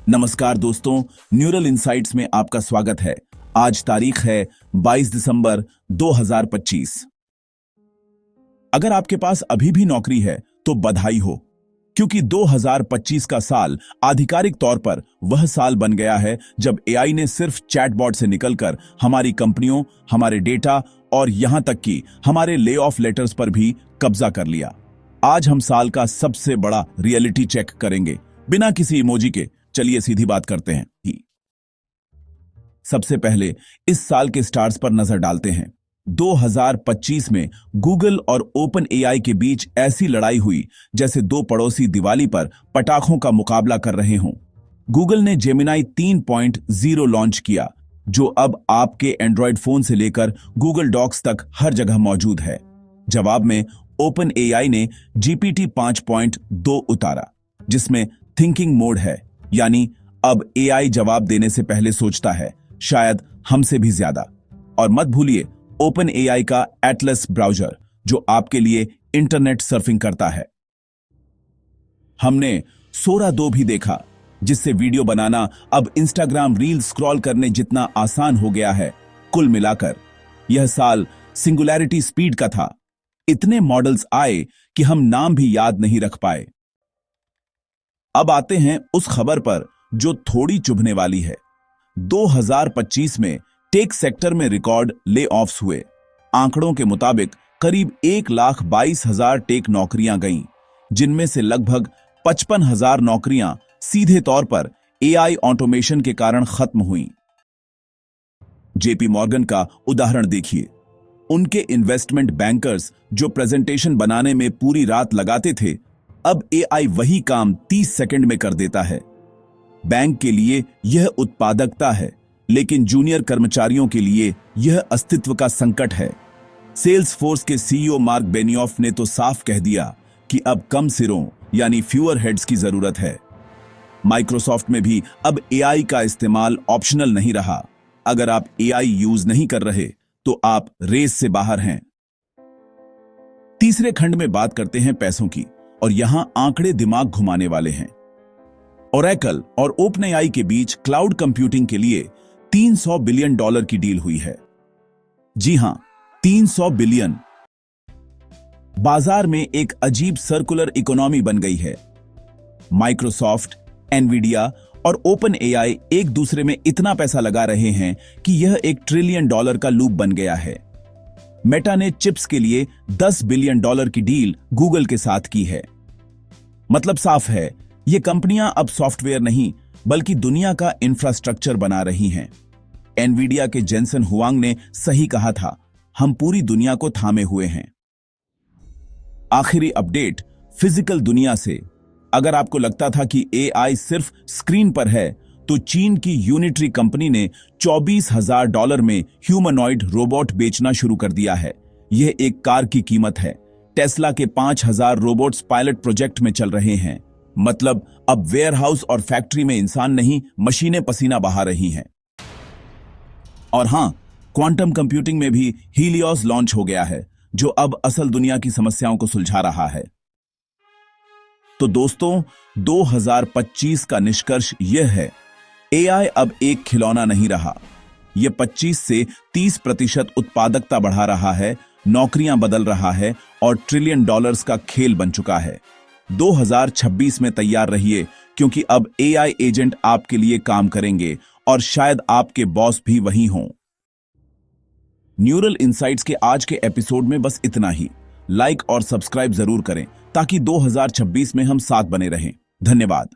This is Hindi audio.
नमस्कार दोस्तों, न्यूरल इनसाइट्स में आपका स्वागत है। आज तारीख है 22 दिसंबर 2025। अगर आपके पास अभी भी नौकरी है तो बधाई हो, क्योंकि 2025 का साल आधिकारिक तौर पर वह साल बन गया है जब एआई ने सिर्फ चैटबॉट से निकलकर हमारी कंपनियों, हमारे डेटा और यहां तक कि हमारे ले ऑफ लेटर्स पर भी कब्जा कर लिया। आज हम साल का सबसे बड़ा रियलिटी चेक करेंगे, बिना किसी इमोजी के। चलिए सीधी बात करते हैं। सबसे पहले इस साल के स्टार्स पर नजर डालते हैं। 2025 में गूगल और ओपन एआई के बीच ऐसी लड़ाई हुई जैसे दो पड़ोसी दिवाली पर पटाखों का मुकाबला कर रहे हों। गूगल ने जेमिनाई 3.0 लॉन्च किया, जो अब आपके एंड्रॉयड फोन से लेकर गूगल डॉक्स तक हर जगह मौजूद है। जवाब में ओपन एआई ने जीपीटी 5.2 उतारा, जिसमें थिंकिंग मोड है, यानी अब एआई जवाब देने से पहले सोचता है, शायद हमसे भी ज्यादा। और मत भूलिए ओपन एआई का एटलस ब्राउज़र, जो आपके लिए इंटरनेट सर्फिंग करता है। हमने सोरा 2 भी देखा, जिससे वीडियो बनाना अब इंस्टाग्राम रील स्क्रॉल करने जितना आसान हो गया है। कुल मिलाकर यह साल सिंगुलैरिटी स्पीड का था। इतने मॉडल्स आए कि हम नाम भी याद नहीं रख पाए। अब आते हैं उस खबर पर जो थोड़ी चुभने वाली है। 2025 में टेक सेक्टर में रिकॉर्ड ले ऑफ्स हुए। आंकड़ों के मुताबिक करीब 1,22,000 टेक नौकरियां गईं, जिनमें से लगभग 55,000 नौकरियां सीधे तौर पर एआई ऑटोमेशन के कारण खत्म हुईं। जेपी मॉर्गन का उदाहरण देखिए। उनके इन्वेस्टमेंट बैंकर्स जो प्रेजेंटेशन बनाने में पूरी रात लगाते थे, अब एआई वही काम 30 सेकंड में कर देता है। बैंक के लिए यह उत्पादकता है, लेकिन जूनियर कर्मचारियों के लिए यह अस्तित्व का संकट है। सेल्स फोर्स के सीईओ मार्क बेनियोफ ने तो साफ कह दिया कि अब कम सिरों यानी फ्यूअर हेड्स की जरूरत है। माइक्रोसॉफ्ट में भी अब एआई का इस्तेमाल ऑप्शनल नहीं रहा। अगर आप एआई यूज नहीं कर रहे तो आप रेस से बाहर हैं। तीसरे खंड में बात करते हैं पैसों की, और यहां आंकड़े दिमाग घुमाने वाले हैं। ओरेकल और ओपनएआई के बीच क्लाउड कंप्यूटिंग के लिए $300 बिलियन की डील हुई है। जी हां, 300 बिलियन। बाजार में एक अजीब सर्कुलर इकोनॉमी बन गई है। माइक्रोसॉफ्ट, एनवीडिया और ओपनएआई एक दूसरे में इतना पैसा लगा रहे हैं कि यह $1 ट्रिलियन का लूप बन गया है। मेटा ने चिप्स के लिए $10 बिलियन की डील गूगल के साथ की है। मतलब साफ है, ये कंपनियां अब सॉफ्टवेयर नहीं बल्कि दुनिया का इंफ्रास्ट्रक्चर बना रही हैं। एनवीडिया के जेनसन हुआंग ने सही कहा था, हम पूरी दुनिया को थामे हुए हैं। आखिरी अपडेट फिजिकल दुनिया से। अगर आपको लगता था कि एआई सिर्फ स्क्रीन पर है, तो चीन की यूनिट्री कंपनी ने $24,000 में ह्यूमनॉइड रोबोट बेचना शुरू कर दिया है। यह एक कार की कीमत है। टेस्ला के 5,000 रोबोट्स पायलट प्रोजेक्ट में चल रहे हैं। मतलब अब वेयरहाउस और फैक्ट्री में इंसान नहीं, मशीनें पसीना बहा रही हैं। और हां, क्वांटम कंप्यूटिंग में भी हीलियोस लॉन्च हो गया है, जो अब असल दुनिया की समस्याओं को सुलझा रहा है। तो दोस्तों, 2025 का निष्कर्ष यह है, एआई अब एक खिलौना नहीं रहा। यह 25 से 30% उत्पादकता बढ़ा रहा है, नौकरियां बदल रहा है और $1 ट्रिलियन का खेल बन चुका है। 2026 में तैयार रहिए, क्योंकि अब एआई एजेंट आपके लिए काम करेंगे और शायद आपके बॉस भी वही हों। न्यूरल इनसाइट्स के आज के एपिसोड में बस इतना ही। लाइक और सब्सक्राइब जरूर करें ताकि 2026 में हम साथ बने रहें। धन्यवाद।